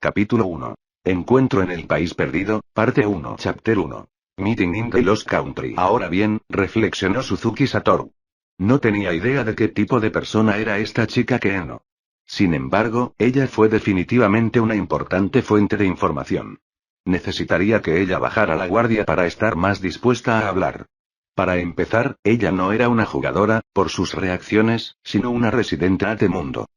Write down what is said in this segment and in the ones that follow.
Capítulo 1. Encuentro en el país perdido, parte 1. Chapter 1. Meeting in the Lost Country. Ahora bien, reflexionó Suzuki Satoru. No tenía idea de qué tipo de persona era esta chica Keeno. Sin embargo, ella fue definitivamente una importante fuente de información. Necesitaría que ella bajara la guardia para estar más dispuesta a hablar. Para empezar, ella no era una jugadora, por sus reacciones, sino una residente de mundo.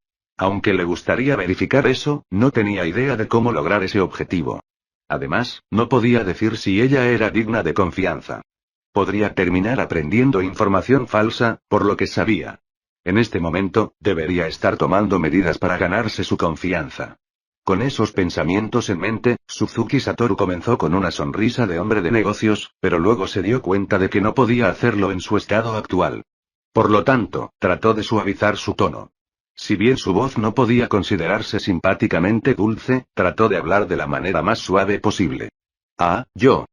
Aunque le gustaría verificar eso, no tenía idea de cómo lograr ese objetivo. Además, no podía decir si ella era digna de confianza. Podría terminar aprendiendo información falsa, por lo que sabía. En este momento, debería estar tomando medidas para ganarse su confianza. Con esos pensamientos en mente, Suzuki Satoru comenzó con una sonrisa de hombre de negocios, pero luego se dio cuenta de que no podía hacerlo en su estado actual. Por lo tanto, trató de suavizar su tono. Si bien su voz no podía considerarse simpáticamente dulce, trató de hablar de la manera más suave posible.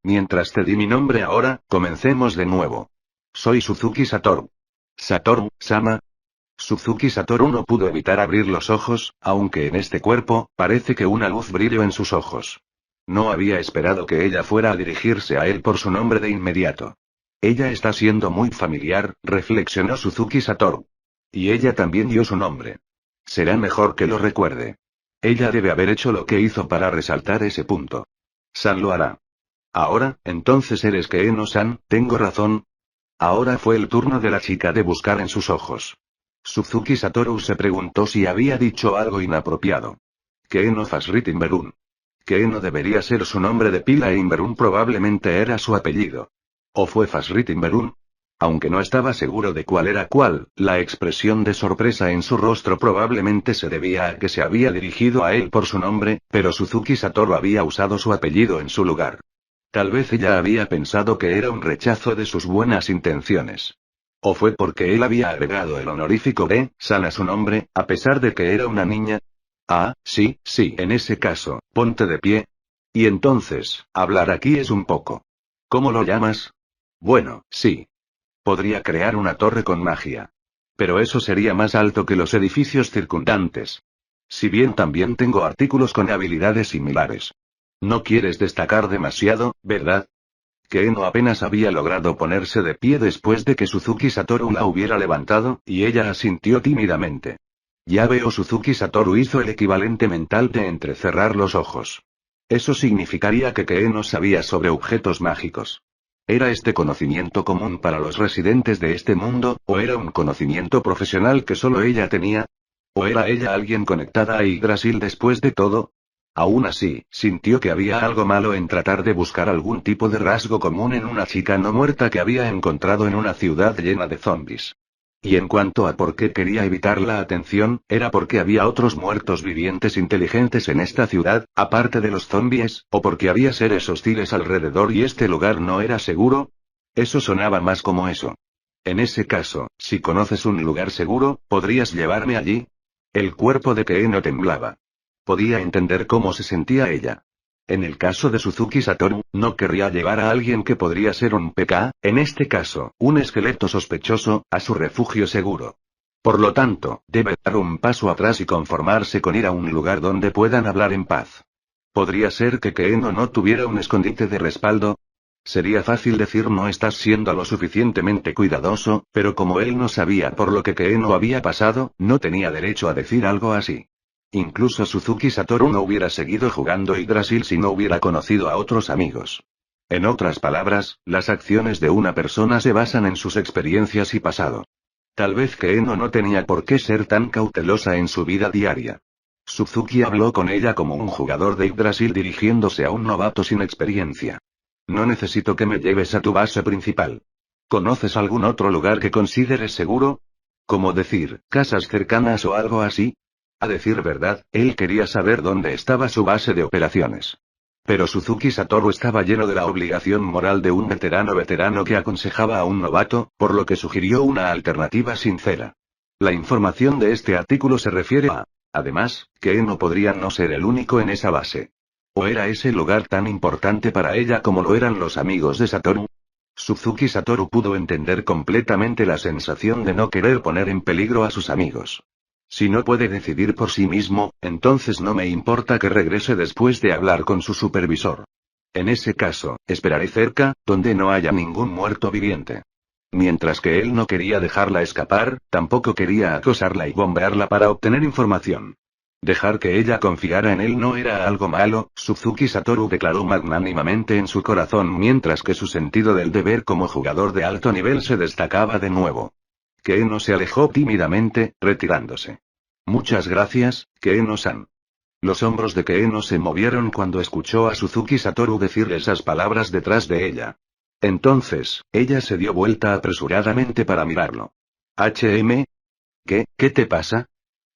Mientras te di mi nombre ahora, comencemos de nuevo. Soy Suzuki Satoru. Satoru-sama. Suzuki Satoru no pudo evitar abrir los ojos, aunque en este cuerpo, parece que una luz brilló en sus ojos. No había esperado que ella fuera a dirigirse a él por su nombre de inmediato. Ella está siendo muy familiar, reflexionó Suzuki Satoru. Y ella también dio su nombre. Será mejor que lo recuerde. Ella debe haber hecho lo que hizo para resaltar ese punto. San lo hará. Ahora, entonces eres Keeno-san, ¿tengo razón? Ahora fue el turno de la chica de buscar en sus ojos. Suzuki Satoru se preguntó si había dicho algo inapropiado. Keeno Fasrit Inberun. Keeno debería ser su nombre de pila e Inberun probablemente era su apellido. ¿O fue Fasrit Inberun? Aunque no estaba seguro de cuál era cuál, la expresión de sorpresa en su rostro probablemente se debía a que se había dirigido a él por su nombre, pero Suzuki Satoru había usado su apellido en su lugar. Tal vez ella había pensado que era un rechazo de sus buenas intenciones. ¿O fue porque él había agregado el honorífico de San a su nombre, a pesar de que era una niña? Sí, en ese caso, ponte de pie. Y entonces, hablar aquí es un poco. ¿Cómo lo llamas? Bueno, sí. Podría crear una torre con magia. Pero eso sería más alto que los edificios circundantes. Si bien también tengo artículos con habilidades similares. No quieres destacar demasiado, ¿verdad? Keeno apenas había logrado ponerse de pie después de que Suzuki Satoru la hubiera levantado, y ella asintió tímidamente. Ya veo. Suzuki Satoru hizo el equivalente mental de entrecerrar los ojos. Eso significaría que Keeno sabía sobre objetos mágicos. ¿Era este conocimiento común para los residentes de este mundo, o era un conocimiento profesional que solo ella tenía? ¿O era ella alguien conectada a Yggdrasil después de todo? Aún así, sintió que había algo malo en tratar de buscar algún tipo de rasgo común en una chica no muerta que había encontrado en una ciudad llena de zombies. Y en cuanto a por qué quería evitar la atención, era porque había otros muertos vivientes inteligentes en esta ciudad, aparte de los zombies, o porque había seres hostiles alrededor y este lugar no era seguro. Eso sonaba más como eso. En ese caso, si conoces un lugar seguro, ¿podrías llevarme allí? El cuerpo de Keeno temblaba. Podía entender cómo se sentía ella. En el caso de Suzuki Satoru, no querría llevar a alguien que podría ser un PK, en este caso, un esqueleto sospechoso, a su refugio seguro. Por lo tanto, debe dar un paso atrás y conformarse con ir a un lugar donde puedan hablar en paz. ¿Podría ser que Keeno no tuviera un escondite de respaldo? Sería fácil decir no estás siendo lo suficientemente cuidadoso, pero como él no sabía por lo que Keeno había pasado, no tenía derecho a decir algo así. Incluso Suzuki Satoru no hubiera seguido jugando Yggdrasil si no hubiera conocido a otros amigos. En otras palabras, las acciones de una persona se basan en sus experiencias y pasado. Tal vez Keeno no tenía por qué ser tan cautelosa en su vida diaria. Suzuki habló con ella como un jugador de Yggdrasil dirigiéndose a un novato sin experiencia. No necesito que me lleves a tu base principal. ¿Conoces algún otro lugar que consideres seguro? Como decir, casas cercanas o algo así. A decir verdad, él quería saber dónde estaba su base de operaciones. Pero Suzuki Satoru estaba lleno de la obligación moral de un veterano que aconsejaba a un novato, por lo que sugirió una alternativa sincera. La información de este artículo se refiere a, además, que no podría no ser el único en esa base. ¿O era ese lugar tan importante para ella como lo eran los amigos de Satoru? Suzuki Satoru pudo entender completamente la sensación de no querer poner en peligro a sus amigos. Si no puede decidir por sí mismo, entonces no me importa que regrese después de hablar con su supervisor. En ese caso, esperaré cerca, donde no haya ningún muerto viviente. Mientras que él no quería dejarla escapar, tampoco quería acosarla y bombearla para obtener información. Dejar que ella confiara en él no era algo malo, Suzuki Satoru declaró magnánimamente en su corazón mientras que su sentido del deber como jugador de alto nivel se destacaba de nuevo. Keeno se alejó tímidamente, retirándose. Muchas gracias, Keeno-san. Los hombros de Keeno se movieron cuando escuchó a Suzuki Satoru decir esas palabras detrás de ella. Entonces, ella se dio vuelta apresuradamente para mirarlo. ¿Qué te pasa?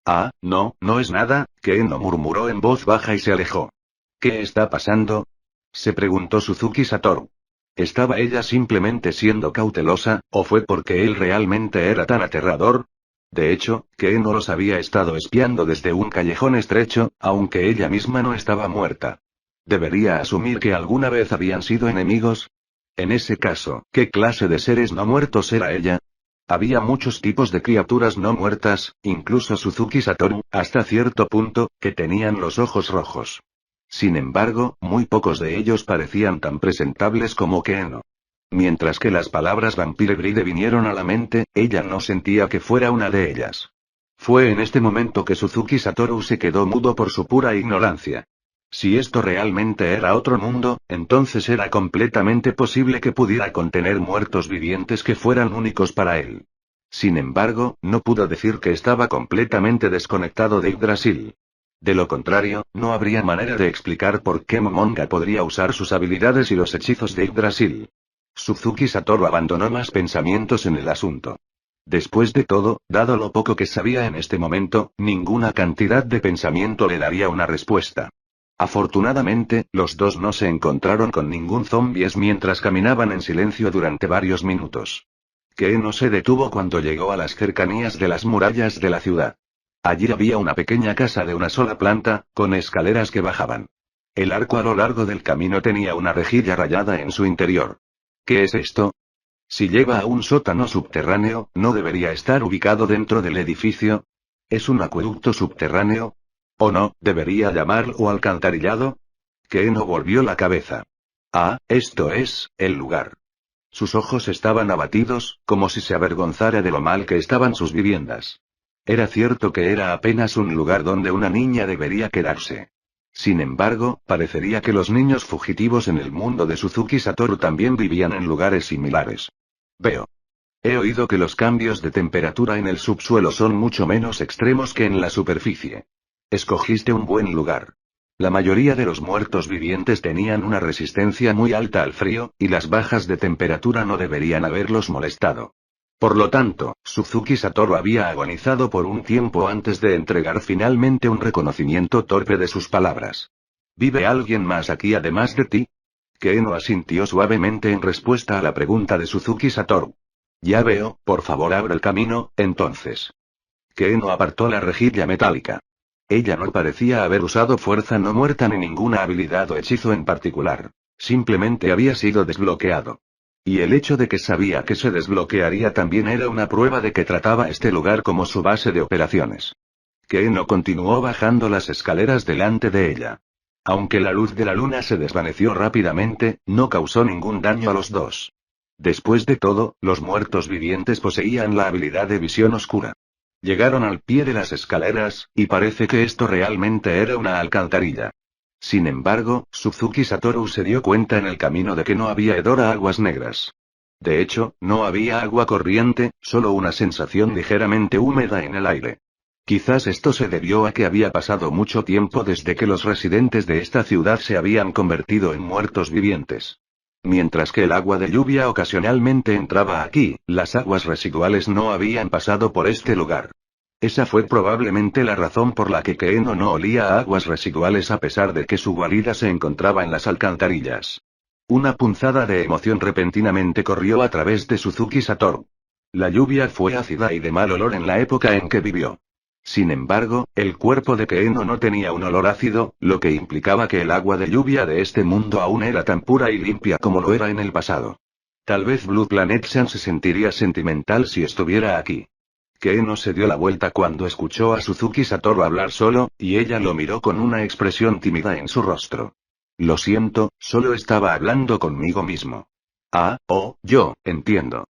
Ah, no, no es nada, Keeno murmuró en voz baja y se alejó. ¿Qué está pasando? Se preguntó Suzuki Satoru. ¿Estaba ella simplemente siendo cautelosa, o fue porque él realmente era tan aterrador? De hecho, Keeno los había estado espiando desde un callejón estrecho, aunque ella misma no estaba muerta. ¿Debería asumir que alguna vez habían sido enemigos? En ese caso, ¿qué clase de seres no muertos era ella? Había muchos tipos de criaturas no muertas, incluso Suzuki Satoru, hasta cierto punto, que tenían los ojos rojos. Sin embargo, muy pocos de ellos parecían tan presentables como Keeno. Mientras que las palabras Vampire Bride vinieron a la mente, ella no sentía que fuera una de ellas. Fue en este momento que Suzuki Satoru se quedó mudo por su pura ignorancia. Si esto realmente era otro mundo, entonces era completamente posible que pudiera contener muertos vivientes que fueran únicos para él. Sin embargo, no pudo decir que estaba completamente desconectado de Yggdrasil. De lo contrario, no habría manera de explicar por qué Momonga podría usar sus habilidades y los hechizos de Yggdrasil. Suzuki Satoru abandonó más pensamientos en el asunto. Después de todo, dado lo poco que sabía en este momento, ninguna cantidad de pensamiento le daría una respuesta. Afortunadamente, los dos no se encontraron con ningún zombies mientras caminaban en silencio durante varios minutos. Keeno se detuvo cuando llegó a las cercanías de las murallas de la ciudad. Allí había una pequeña casa de una sola planta, con escaleras que bajaban. El arco a lo largo del camino tenía una rejilla rayada en su interior. ¿Qué es esto? Si lleva a un sótano subterráneo, ¿no debería estar ubicado dentro del edificio? ¿Es un acueducto subterráneo? ¿O no, debería llamarlo alcantarillado? Keeno volvió la cabeza. Ah, esto es, el lugar. Sus ojos estaban abatidos, como si se avergonzara de lo mal que estaban sus viviendas. Era cierto que era apenas un lugar donde una niña debería quedarse. Sin embargo, parecería que los niños fugitivos en el mundo de Suzuki Satoru también vivían en lugares similares. Veo. He oído que los cambios de temperatura en el subsuelo son mucho menos extremos que en la superficie. Escogiste un buen lugar. La mayoría de los muertos vivientes tenían una resistencia muy alta al frío, y las bajas de temperatura no deberían haberlos molestado. Por lo tanto, Suzuki Satoru había agonizado por un tiempo antes de entregar finalmente un reconocimiento torpe de sus palabras. ¿Vive alguien más aquí además de ti? Keeno asintió suavemente en respuesta a la pregunta de Suzuki Satoru. Ya veo, por favor abre el camino, entonces. Keeno apartó la rejilla metálica. Ella no parecía haber usado fuerza no muerta ni ninguna habilidad o hechizo en particular. Simplemente había sido desbloqueado. Y el hecho de que sabía que se desbloquearía también era una prueba de que trataba este lugar como su base de operaciones. Keeno continuó bajando las escaleras delante de ella. Aunque la luz de la luna se desvaneció rápidamente, no causó ningún daño a los dos. Después de todo, los muertos vivientes poseían la habilidad de visión oscura. Llegaron al pie de las escaleras, y parece que esto realmente era una alcantarilla. Sin embargo, Suzuki Satoru se dio cuenta en el camino de que no había hedor a aguas negras. De hecho, no había agua corriente, solo una sensación ligeramente húmeda en el aire. Quizás esto se debió a que había pasado mucho tiempo desde que los residentes de esta ciudad se habían convertido en muertos vivientes. Mientras que el agua de lluvia ocasionalmente entraba aquí, las aguas residuales no habían pasado por este lugar. Esa fue probablemente la razón por la que Keeno no olía a aguas residuales a pesar de que su guarida se encontraba en las alcantarillas. Una punzada de emoción repentinamente corrió a través de Suzuki Satoru. La lluvia fue ácida y de mal olor en la época en que vivió. Sin embargo, el cuerpo de Keeno no tenía un olor ácido, lo que implicaba que el agua de lluvia de este mundo aún era tan pura y limpia como lo era en el pasado. Tal vez Blue Planet Sun se sentiría sentimental si estuviera aquí. Eno se dio la vuelta cuando escuchó a Suzuki Satoru hablar solo, y ella lo miró con una expresión tímida en su rostro. Lo siento, solo estaba hablando conmigo mismo. Yo, entiendo.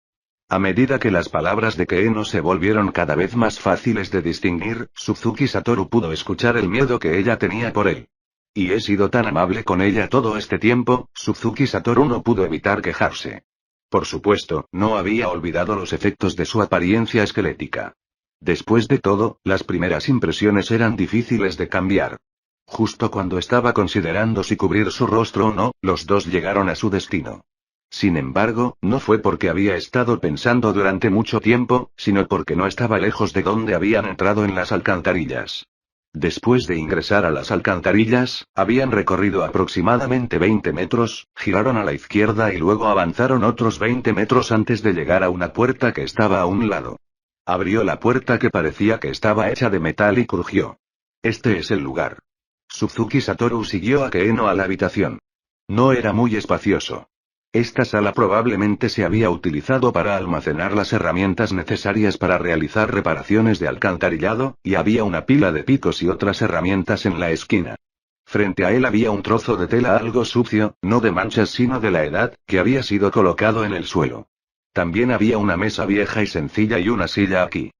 A medida que las palabras de Eno se volvieron cada vez más fáciles de distinguir, Suzuki Satoru pudo escuchar el miedo que ella tenía por él. Y he sido tan amable con ella todo este tiempo, Suzuki Satoru no pudo evitar quejarse. Por supuesto, no había olvidado los efectos de su apariencia esquelética. Después de todo, las primeras impresiones eran difíciles de cambiar. Justo cuando estaba considerando si cubrir su rostro o no, los dos llegaron a su destino. Sin embargo, no fue porque había estado pensando durante mucho tiempo, sino porque no estaba lejos de donde habían entrado en las alcantarillas. Después de ingresar a las alcantarillas, habían recorrido aproximadamente 20 metros, giraron a la izquierda y luego avanzaron otros 20 metros antes de llegar a una puerta que estaba a un lado. Abrió la puerta que parecía que estaba hecha de metal y crujió. Este es el lugar. Suzuki Satoru siguió a Eno a la habitación. No era muy espacioso. Esta sala probablemente se había utilizado para almacenar las herramientas necesarias para realizar reparaciones de alcantarillado, y había una pila de picos y otras herramientas en la esquina. Frente a él había un trozo de tela algo sucio, no de manchas sino de la edad, que había sido colocado en el suelo. También había una mesa vieja y sencilla y una silla aquí.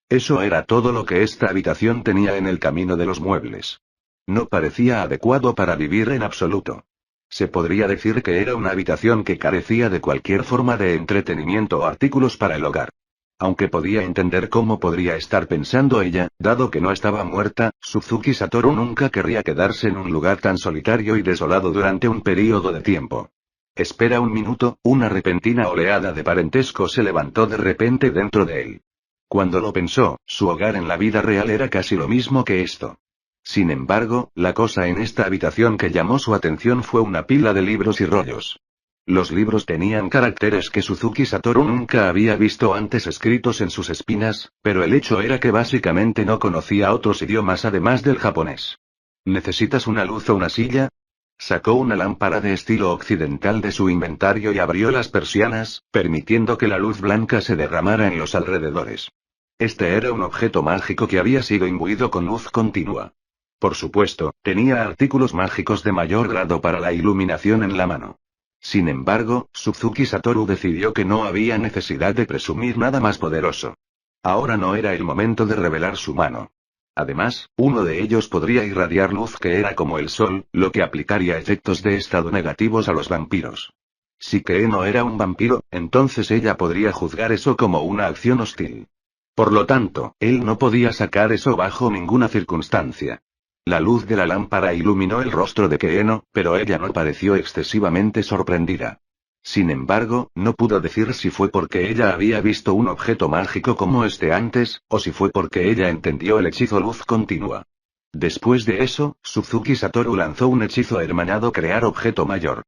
Eso era todo lo que esta habitación tenía en el camino de los muebles. No parecía adecuado para vivir en absoluto. Se podría decir que era una habitación que carecía de cualquier forma de entretenimiento o artículos para el hogar. Aunque podía entender cómo podría estar pensando ella, dado que no estaba muerta, Suzuki Satoru nunca querría quedarse en un lugar tan solitario y desolado durante un período de tiempo. Espera un minuto, una repentina oleada de parentesco se levantó de repente dentro de él. Cuando lo pensó, su hogar en la vida real era casi lo mismo que esto. Sin embargo, la cosa en esta habitación que llamó su atención fue una pila de libros y rollos. Los libros tenían caracteres que Suzuki Satoru nunca había visto antes escritos en sus espinas, pero el hecho era que básicamente no conocía otros idiomas además del japonés. ¿Necesitas una luz o una silla? Sacó una lámpara de estilo occidental de su inventario y abrió las persianas, permitiendo que la luz blanca se derramara en los alrededores. Este era un objeto mágico que había sido imbuido con luz continua. Por supuesto, tenía artículos mágicos de mayor grado para la iluminación en la mano. Sin embargo, Suzuki Satoru decidió que no había necesidad de presumir nada más poderoso. Ahora no era el momento de revelar su mano. Además, uno de ellos podría irradiar luz que era como el sol, lo que aplicaría efectos de estado negativos a los vampiros. Si Eno era un vampiro, entonces ella podría juzgar eso como una acción hostil. Por lo tanto, él no podía sacar eso bajo ninguna circunstancia. La luz de la lámpara iluminó el rostro de Eno, pero ella no pareció excesivamente sorprendida. Sin embargo, no pudo decir si fue porque ella había visto un objeto mágico como este antes, o si fue porque ella entendió el hechizo luz continua. Después de eso, Suzuki Satoru lanzó un hechizo hermanado crear objeto mayor.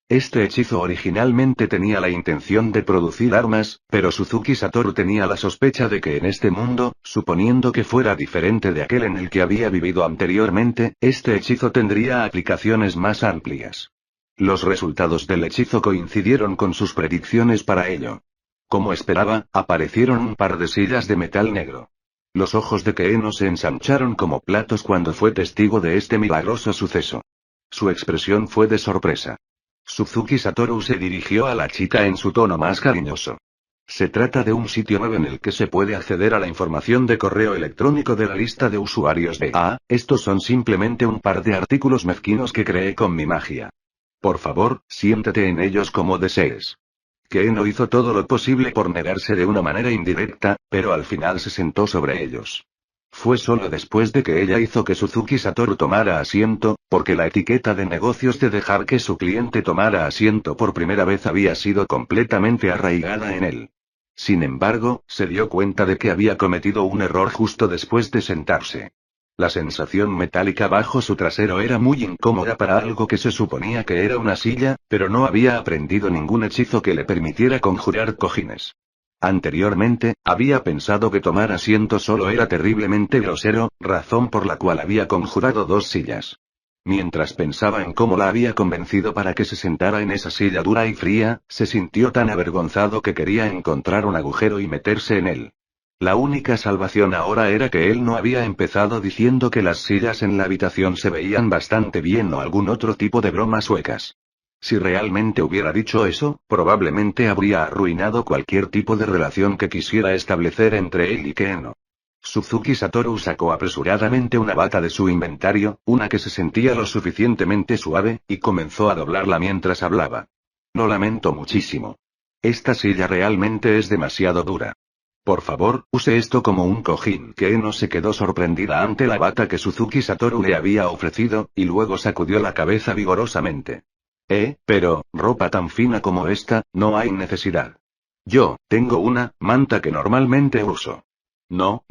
Este hechizo originalmente tenía la intención de producir armas, pero Suzuki Satoru tenía la sospecha de que en este mundo, suponiendo que fuera diferente de aquel en el que había vivido anteriormente, este hechizo tendría aplicaciones más amplias. Los resultados del hechizo coincidieron con sus predicciones para ello. Como esperaba, aparecieron un par de sillas de metal negro. Los ojos de Eno se ensancharon como platos cuando fue testigo de este milagroso suceso. Su expresión fue de sorpresa. Suzuki Satoru se dirigió a la chica en su tono más cariñoso. Se trata de un sitio web en el que se puede acceder a la información de correo electrónico de la lista de usuarios de estos son simplemente un par de artículos mezquinos que creé con mi magia. Por favor, siéntate en ellos como desees. Eno hizo todo lo posible por negarse de una manera indirecta, pero al final se sentó sobre ellos. Fue solo después de que ella hizo que Suzuki Satoru tomara asiento, porque la etiqueta de negocios de dejar que su cliente tomara asiento por primera vez había sido completamente arraigada en él. Sin embargo, se dio cuenta de que había cometido un error justo después de sentarse. La sensación metálica bajo su trasero era muy incómoda para algo que se suponía que era una silla, pero no había aprendido ningún hechizo que le permitiera conjurar cojines. Anteriormente, había pensado que tomar asiento solo era terriblemente grosero, razón por la cual había conjurado 2 sillas. Mientras pensaba en cómo la había convencido para que se sentara en esa silla dura y fría, se sintió tan avergonzado que quería encontrar un agujero y meterse en él. La única salvación ahora era que él no había empezado diciendo que las sillas en la habitación se veían bastante bien o algún otro tipo de bromas suecas. Si realmente hubiera dicho eso, probablemente habría arruinado cualquier tipo de relación que quisiera establecer entre él y Keeno. Suzuki Satoru sacó apresuradamente una bata de su inventario, una que se sentía lo suficientemente suave, y comenzó a doblarla mientras hablaba. Lo lamento muchísimo. Esta silla realmente es demasiado dura. Por favor, use esto como un cojín. Keeno se quedó sorprendida ante la bata que Suzuki Satoru le había ofrecido, y luego sacudió la cabeza vigorosamente. Pero, ropa tan fina como esta, no hay necesidad. Yo, tengo una manta que normalmente uso. No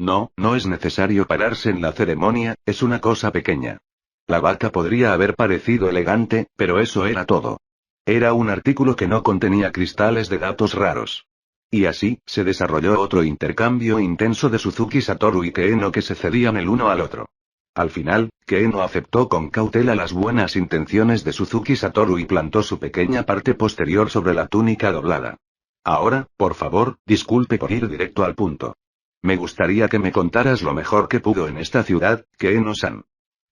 es necesario pararse en la ceremonia, es una cosa pequeña. La bata podría haber parecido elegante, pero eso era todo. Era un artículo que no contenía cristales de datos raros. Y así, se desarrolló otro intercambio intenso de Suzuki Satoru y Keeno que se cedían el uno al otro. Al final, Keeno aceptó con cautela las buenas intenciones de Suzuki Satoru y plantó su pequeña parte posterior sobre la túnica doblada. Ahora, por favor, disculpe por ir directo al punto. Me gustaría que me contaras lo mejor que pudo en esta ciudad, Keeno-san.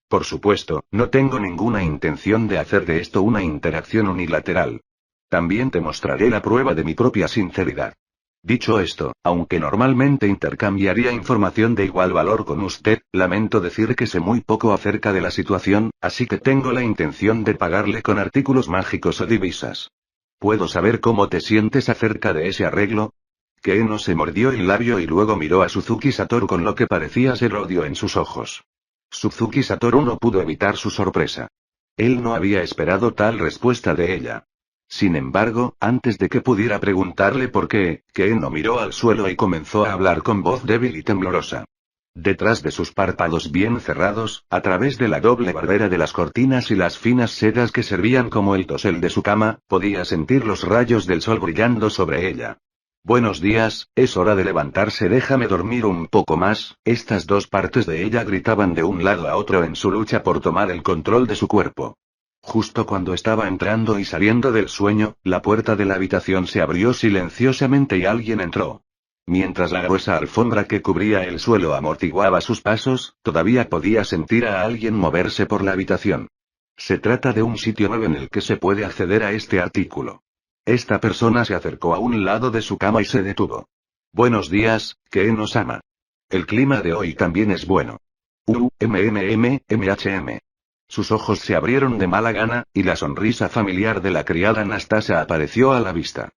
Por supuesto, no tengo ninguna intención de hacer de esto una interacción unilateral. También te mostraré la prueba de mi propia sinceridad. Dicho esto, aunque normalmente intercambiaría información de igual valor con usted, lamento decir que sé muy poco acerca de la situación, así que tengo la intención de pagarle con artículos mágicos o divisas. ¿Puedo saber cómo te sientes acerca de ese arreglo? Keeno se mordió el labio y luego miró a Suzuki Satoru con lo que parecía ser odio en sus ojos. Suzuki Satoru no pudo evitar su sorpresa. Él no había esperado tal respuesta de ella. Sin embargo, antes de que pudiera preguntarle por qué, Keeno miró al suelo y comenzó a hablar con voz débil y temblorosa. Detrás de sus párpados bien cerrados, a través de la doble barrera de las cortinas y las finas sedas que servían como el dosel de su cama, podía sentir los rayos del sol brillando sobre ella. Buenos días, es hora de levantarse, déjame dormir un poco más. Estas dos partes de ella gritaban de un lado a otro en su lucha por tomar el control de su cuerpo. Justo cuando estaba entrando y saliendo del sueño, la puerta de la habitación se abrió silenciosamente y alguien entró. Mientras la gruesa alfombra que cubría el suelo amortiguaba sus pasos, todavía podía sentir a alguien moverse por la habitación. Se trata de un sitio web en el que se puede acceder a este artículo. Esta persona se acercó a un lado de su cama y se detuvo. Buenos días, Keeno-sama. El clima de hoy también es bueno. MHM. Sus ojos se abrieron de mala gana, y la sonrisa familiar de la criada Anastasia apareció a la vista.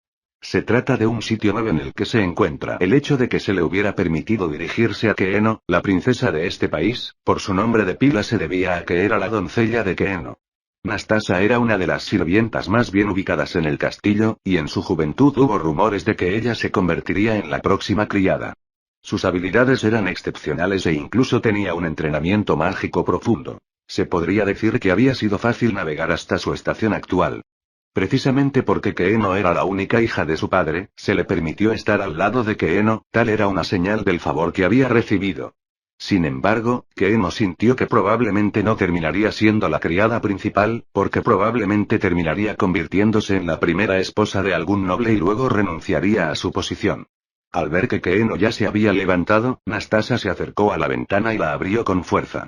Se trata de un sitio web en el que se encuentra el hecho de que se le hubiera permitido dirigirse a Keeno, la princesa de este país, por su nombre de pila se debía a que era la doncella de Keeno. Nastasia era una de las sirvientas más bien ubicadas en el castillo, y en su juventud hubo rumores de que ella se convertiría en la próxima criada. Sus habilidades eran excepcionales e incluso tenía un entrenamiento mágico profundo. Se podría decir que había sido fácil navegar hasta su estación actual. Precisamente porque Keeno era la única hija de su padre, se le permitió estar al lado de Keeno, tal era una señal del favor que había recibido. Sin embargo, Keeno sintió que probablemente no terminaría siendo la criada principal, porque probablemente terminaría convirtiéndose en la primera esposa de algún noble y luego renunciaría a su posición. Al ver que Keeno ya se había levantado, Nastasia se acercó a la ventana y la abrió con fuerza.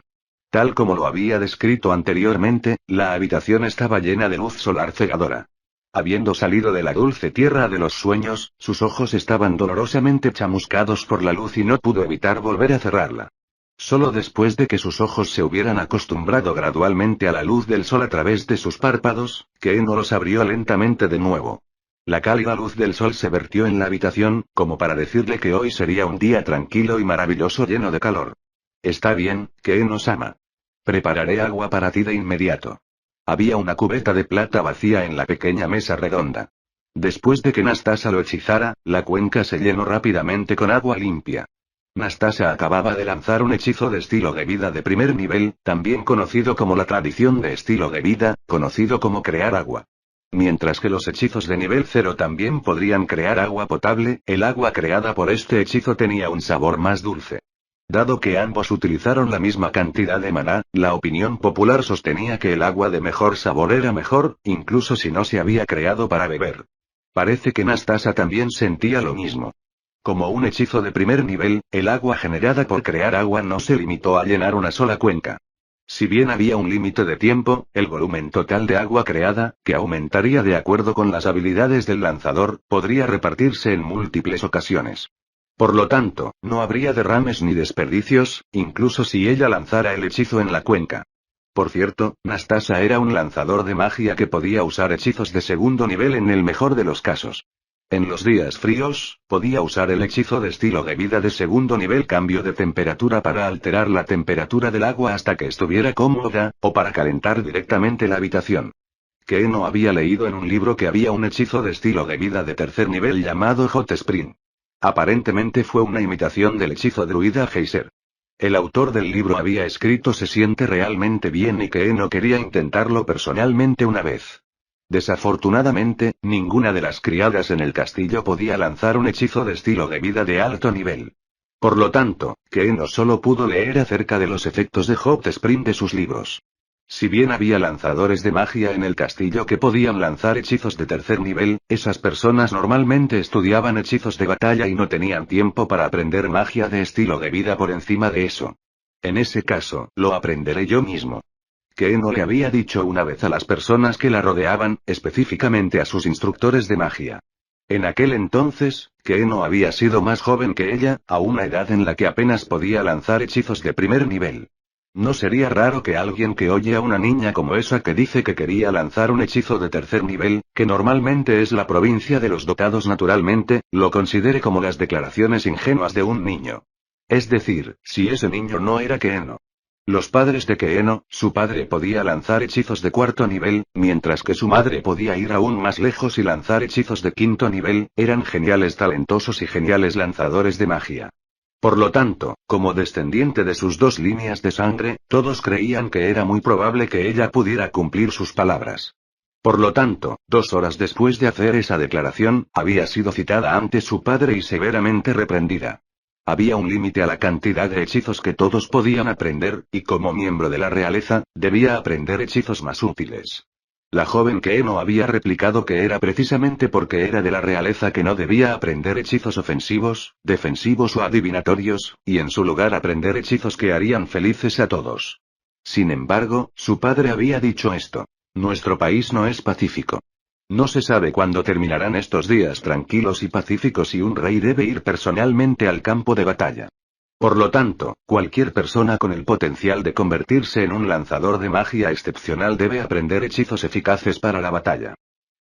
Tal como lo había descrito anteriormente, la habitación estaba llena de luz solar cegadora. Habiendo salido de la dulce tierra de los sueños, sus ojos estaban dolorosamente chamuscados por la luz y no pudo evitar volver a cerrarla. Solo después de que sus ojos se hubieran acostumbrado gradualmente a la luz del sol a través de sus párpados, Keeno los abrió lentamente de nuevo. La cálida luz del sol se vertió en la habitación, como para decirle que hoy sería un día tranquilo y maravilloso lleno de calor. Está bien, Keeno-sama. Prepararé agua para ti de inmediato. Había una cubeta de plata vacía en la pequeña mesa redonda. Después de que Nastasia lo hechizara, la cuenca se llenó rápidamente con agua limpia. Nastasia acababa de lanzar un hechizo de estilo de vida de primer nivel, también conocido como la tradición de estilo de vida, conocido como crear agua. Mientras que los hechizos de nivel 0 también podrían crear agua potable, el agua creada por este hechizo tenía un sabor más dulce. Dado que ambos utilizaron la misma cantidad de maná, la opinión popular sostenía que el agua de mejor sabor era mejor, incluso si no se había creado para beber. Parece que Nastasia también sentía lo mismo. Como un hechizo de primer nivel, el agua generada por crear agua no se limitó a llenar una sola cuenca. Si bien había un límite de tiempo, el volumen total de agua creada, que aumentaría de acuerdo con las habilidades del lanzador, podría repartirse en múltiples ocasiones. Por lo tanto, no habría derrames ni desperdicios, incluso si ella lanzara el hechizo en la cuenca. Por cierto, Nastasa era un lanzador de magia que podía usar hechizos de segundo nivel en el mejor de los casos. En los días fríos, podía usar el hechizo de estilo de vida de segundo nivel cambio de temperatura para alterar la temperatura del agua hasta que estuviera cómoda, o para calentar directamente la habitación. Keeno había leído en un libro que había un hechizo de estilo de vida de tercer nivel llamado Hot Spring. Aparentemente fue una imitación del hechizo druida Geyser. El autor del libro había escrito se siente realmente bien y Keeno quería intentarlo personalmente una vez. Desafortunadamente, ninguna de las criadas en el castillo podía lanzar un hechizo de estilo de vida de alto nivel. Por lo tanto, Keeno solo pudo leer acerca de los efectos de Hot Spring de sus libros. Si bien había lanzadores de magia en el castillo que podían lanzar hechizos de tercer nivel, esas personas normalmente estudiaban hechizos de batalla y no tenían tiempo para aprender magia de estilo de vida por encima de eso. En ese caso, lo aprenderé yo mismo. Keeno le había dicho una vez a las personas que la rodeaban, específicamente a sus instructores de magia. En aquel entonces, Keeno había sido más joven que ella, a una edad en la que apenas podía lanzar hechizos de primer nivel. No sería raro que alguien que oye a una niña como esa que dice que quería lanzar un hechizo de tercer nivel, que normalmente es la provincia de los dotados naturalmente, lo considere como las declaraciones ingenuas de un niño. Es decir, si ese niño no era Keeno. Los padres de Keeno, su padre podía lanzar hechizos de cuarto nivel, mientras que su madre podía ir aún más lejos y lanzar hechizos de quinto nivel, eran geniales talentosos y geniales lanzadores de magia. Por lo tanto, como descendiente de sus dos líneas de sangre, todos creían que era muy probable que ella pudiera cumplir sus palabras. Por lo tanto, 2 horas después de hacer esa declaración, había sido citada ante su padre y severamente reprendida. Había un límite a la cantidad de hechizos que todos podían aprender, y como miembro de la realeza, debía aprender hechizos más útiles. La joven Keeno había replicado que era precisamente porque era de la realeza que no debía aprender hechizos ofensivos, defensivos o adivinatorios, y en su lugar aprender hechizos que harían felices a todos. Sin embargo, su padre había dicho esto. Nuestro país no es pacífico. No se sabe cuándo terminarán estos días tranquilos y pacíficos y un rey debe ir personalmente al campo de batalla. Por lo tanto, cualquier persona con el potencial de convertirse en un lanzador de magia excepcional debe aprender hechizos eficaces para la batalla.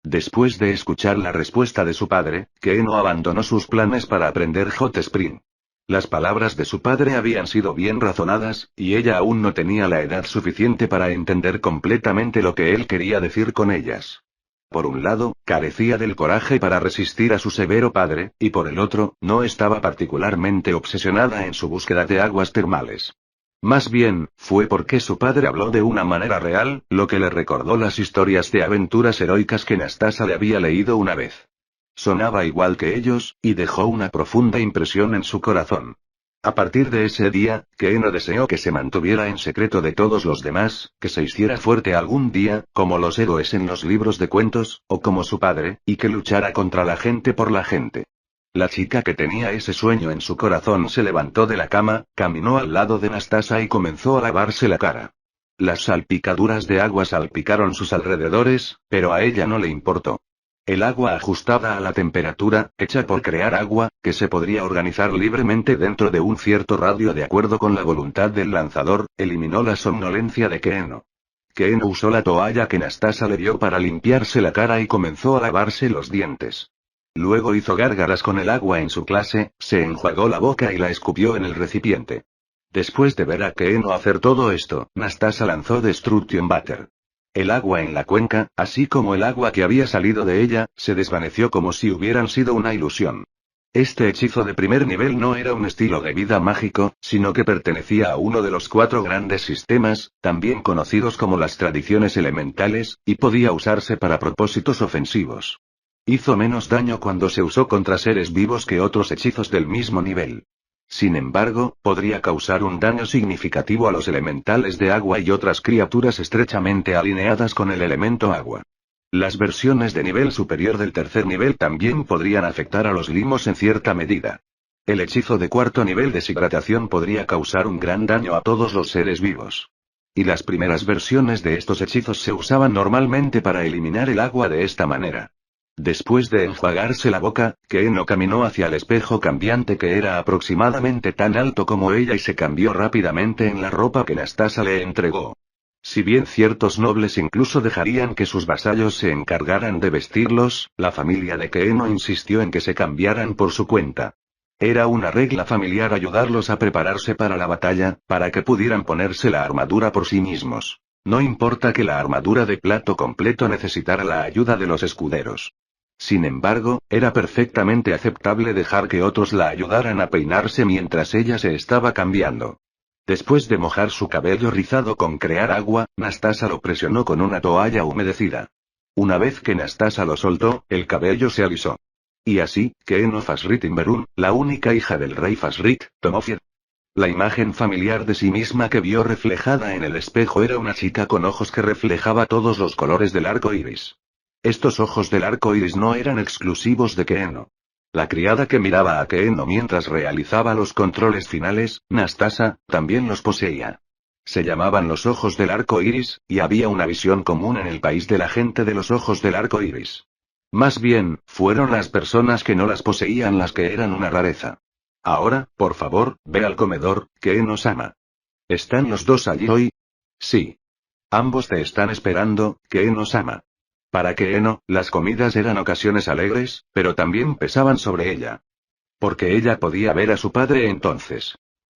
Después de escuchar la respuesta de su padre, Keeno abandonó sus planes para aprender Hot Spring. Las palabras de su padre habían sido bien razonadas, y ella aún no tenía la edad suficiente para entender completamente lo que él quería decir con ellas. Por un lado, carecía del coraje para resistir a su severo padre, y por el otro, no estaba particularmente obsesionada en su búsqueda de aguas termales. Más bien, fue porque su padre habló de una manera real, lo que le recordó las historias de aventuras heroicas que Nastasa le había leído una vez. Sonaba igual que ellos, y dejó una profunda impresión en su corazón. A partir de ese día, Keeno deseó que se mantuviera en secreto de todos los demás, que se hiciera fuerte algún día, como los héroes en los libros de cuentos, o como su padre, y que luchara contra la gente por la gente. La chica que tenía ese sueño en su corazón se levantó de la cama, caminó al lado de Nastasa y comenzó a lavarse la cara. Las salpicaduras de agua salpicaron sus alrededores, pero a ella no le importó. El agua ajustada a la temperatura, hecha por crear agua, que se podría organizar libremente dentro de un cierto radio de acuerdo con la voluntad del lanzador, eliminó la somnolencia de Keeno. Keeno usó la toalla que Nastasa le dio para limpiarse la cara y comenzó a lavarse los dientes. Luego hizo gárgaras con el agua en su clase, se enjuagó la boca y la escupió en el recipiente. Después de ver a Keeno hacer todo esto, Nastasa lanzó Destruction Butter. El agua en la cuenca, así como el agua que había salido de ella, se desvaneció como si hubieran sido una ilusión. Este hechizo de primer nivel no era un estilo de vida mágico, sino que pertenecía a uno de los 4 grandes sistemas, también conocidos como las tradiciones elementales, y podía usarse para propósitos ofensivos. Hizo menos daño cuando se usó contra seres vivos que otros hechizos del mismo nivel. Sin embargo, podría causar un daño significativo a los elementales de agua y otras criaturas estrechamente alineadas con el elemento agua. Las versiones de nivel superior del tercer nivel también podrían afectar a los limos en cierta medida. El hechizo de cuarto nivel deshidratación podría causar un gran daño a todos los seres vivos. Y las primeras versiones de estos hechizos se usaban normalmente para eliminar el agua de esta manera. Después de enjuagarse la boca, Keeno caminó hacia el espejo cambiante que era aproximadamente tan alto como ella y se cambió rápidamente en la ropa que Nastasa le entregó. Si bien ciertos nobles incluso dejarían que sus vasallos se encargaran de vestirlos, la familia de Keeno insistió en que se cambiaran por su cuenta. Era una regla familiar ayudarlos a prepararse para la batalla, para que pudieran ponerse la armadura por sí mismos. No importa que la armadura de plato completo necesitara la ayuda de los escuderos. Sin embargo, era perfectamente aceptable dejar que otros la ayudaran a peinarse mientras ella se estaba cambiando. Después de mojar su cabello rizado con crear agua, Nastasa lo presionó con una toalla humedecida. Una vez que Nastasa lo soltó, el cabello se alisó. Y así, Keeno Fasrit Imberun, la única hija del rey Fasrit, tomó fiel. La imagen familiar de sí misma que vio reflejada en el espejo era una chica con ojos que reflejaba todos los colores del arco iris. Estos ojos del arco iris no eran exclusivos de Keeno. La criada que miraba a Keeno mientras realizaba los controles finales, Nastasa, también los poseía. Se llamaban los ojos del arco iris, y había una visión común en el país de la gente de los ojos del arco iris. Más bien, fueron las personas que no las poseían las que eran una rareza. Ahora, por favor, ve al comedor, Keeno-sama. ¿Están los dos allí hoy? Sí. Ambos te están esperando, Keeno-sama. Para Keeno, las comidas eran ocasiones alegres, pero también pesaban sobre ella. Porque ella podía ver a su padre entonces.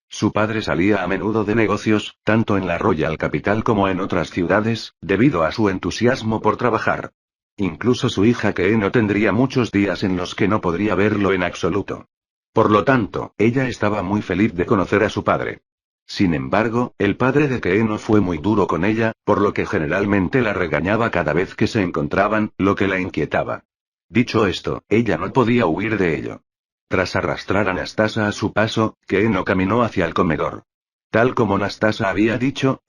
Su padre salía a menudo de negocios, tanto en la Royal Capital como en otras ciudades, debido a su entusiasmo por trabajar. Incluso su hija Keeno tendría muchos días en los que no podría verlo en absoluto. Por lo tanto, ella estaba muy feliz de conocer a su padre. Sin embargo, el padre de Keeno fue muy duro con ella, por lo que generalmente la regañaba cada vez que se encontraban, lo que la inquietaba. Dicho esto, ella no podía huir de ello. Tras arrastrar a Nastasa a su paso, Keeno caminó hacia el comedor. Tal como Nastasa había dicho,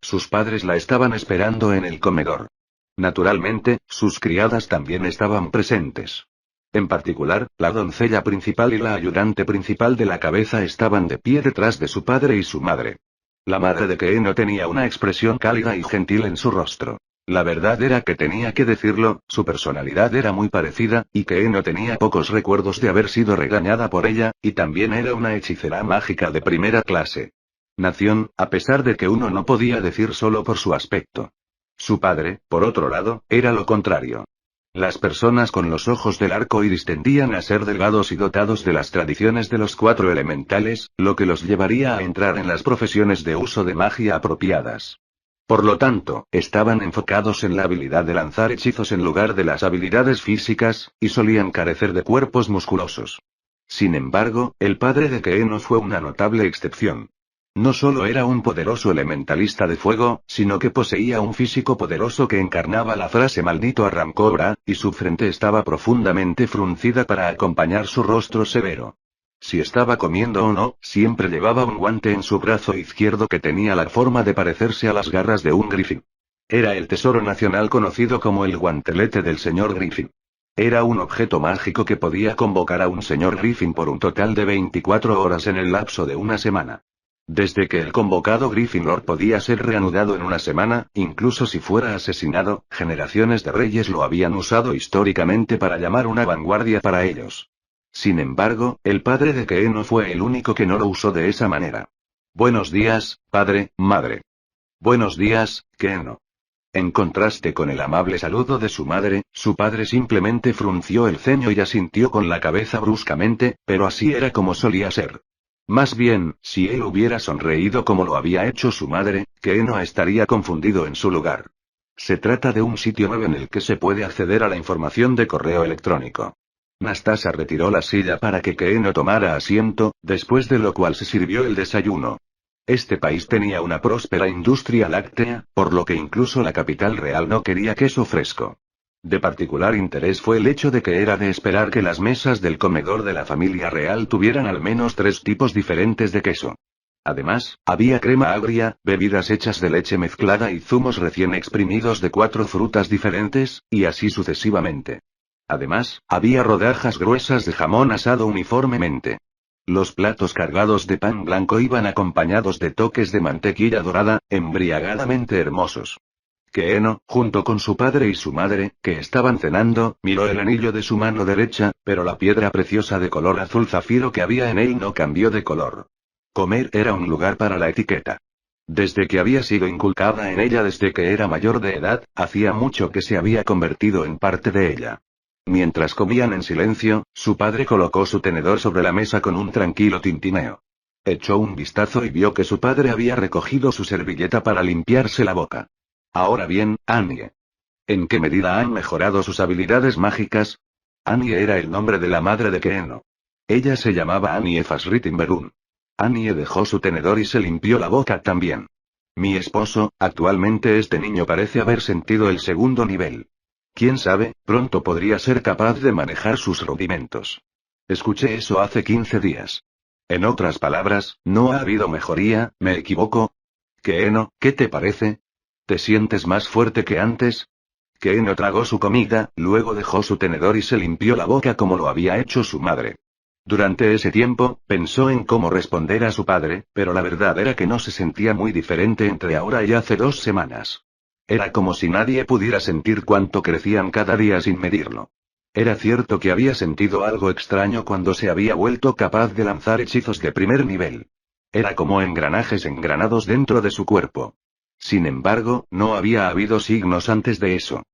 sus padres la estaban esperando en el comedor. Naturalmente, sus criadas también estaban presentes. En particular, la doncella principal y la ayudante principal de la cabeza estaban de pie detrás de su padre y su madre. La madre de Keeno tenía una expresión cálida y gentil en su rostro. La verdad era que tenía que decirlo, su personalidad era muy parecida, y Keeno tenía pocos recuerdos de haber sido regañada por ella, y también era una hechicera mágica de primera clase. Nación, a pesar de que uno no podía decir solo por su aspecto. Su padre, por otro lado, era lo contrario. Las personas con los ojos del arco iris tendían a ser delgados y dotados de las tradiciones de los 4 elementales, lo que los llevaría a entrar en las profesiones de uso de magia apropiadas. Por lo tanto, estaban enfocados en la habilidad de lanzar hechizos en lugar de las habilidades físicas, y solían carecer de cuerpos musculosos. Sin embargo, el padre de Keeno fue una notable excepción. No solo era un poderoso elementalista de fuego, sino que poseía un físico poderoso que encarnaba la frase maldito Aramcobra, y su frente estaba profundamente fruncida para acompañar su rostro severo. Si estaba comiendo o no, siempre llevaba un guante en su brazo izquierdo que tenía la forma de parecerse a las garras de un Griffin. Era el tesoro nacional conocido como el guantelete del señor Griffin. Era un objeto mágico que podía convocar a un señor Griffin por un total de 24 horas en el lapso de una semana. Desde que el convocado Gryffindor podía ser reanudado en una semana, incluso si fuera asesinado, generaciones de reyes lo habían usado históricamente para llamar una vanguardia para ellos. Sin embargo, el padre de Keeno fue el único que no lo usó de esa manera. Buenos días, padre, madre. Buenos días, Keeno. En contraste con el amable saludo de su madre, su padre simplemente frunció el ceño y asintió con la cabeza bruscamente, pero así era como solía ser. Más bien, si él hubiera sonreído como lo había hecho su madre, Keeno estaría confundido en su lugar. Se trata de un sitio web en el que se puede acceder a la información de correo electrónico. Nastasa retiró la silla para que Keeno tomara asiento, después de lo cual se sirvió el desayuno. Este país tenía una próspera industria láctea, por lo que incluso la capital real no quería queso fresco. De particular interés fue el hecho de que era de esperar que las mesas del comedor de la familia real tuvieran al menos 3 tipos diferentes de queso. Además, había crema agria, bebidas hechas de leche mezclada y zumos recién exprimidos de 4 frutas diferentes, y así sucesivamente. Además, había rodajas gruesas de jamón asado uniformemente. Los platos cargados de pan blanco iban acompañados de toques de mantequilla dorada, embriagadamente hermosos. Keeno, junto con su padre y su madre, que estaban cenando, miró el anillo de su mano derecha, pero la piedra preciosa de color azul zafiro que había en él no cambió de color. Comer era un lugar para la etiqueta. Desde que había sido inculcada en ella desde que era mayor de edad, hacía mucho que se había convertido en parte de ella. Mientras comían en silencio, su padre colocó su tenedor sobre la mesa con un tranquilo tintineo. Echó un vistazo y vio que su padre había recogido su servilleta para limpiarse la boca. Ahora bien, Annie. ¿En qué medida han mejorado sus habilidades mágicas? Annie era el nombre de la madre de Keeno. Ella se llamaba Annie Fasritimberun. Annie dejó su tenedor y se limpió la boca también. Mi esposo, actualmente este niño parece haber sentido el segundo nivel. Quién sabe, pronto podría ser capaz de manejar sus rudimentos. Escuché eso hace 15 días. En otras palabras, no ha habido mejoría, ¿me equivoco? Keeno, ¿qué te parece? ¿Te sientes más fuerte que antes? Keeno tragó su comida, luego dejó su tenedor y se limpió la boca como lo había hecho su madre. Durante ese tiempo, pensó en cómo responder a su padre, pero la verdad era que no se sentía muy diferente entre ahora y hace 2 semanas. Era como si nadie pudiera sentir cuánto crecían cada día sin medirlo. Era cierto que había sentido algo extraño cuando se había vuelto capaz de lanzar hechizos de primer nivel. Era como engranajes engranados dentro de su cuerpo. Sin embargo, no había habido signos antes de eso.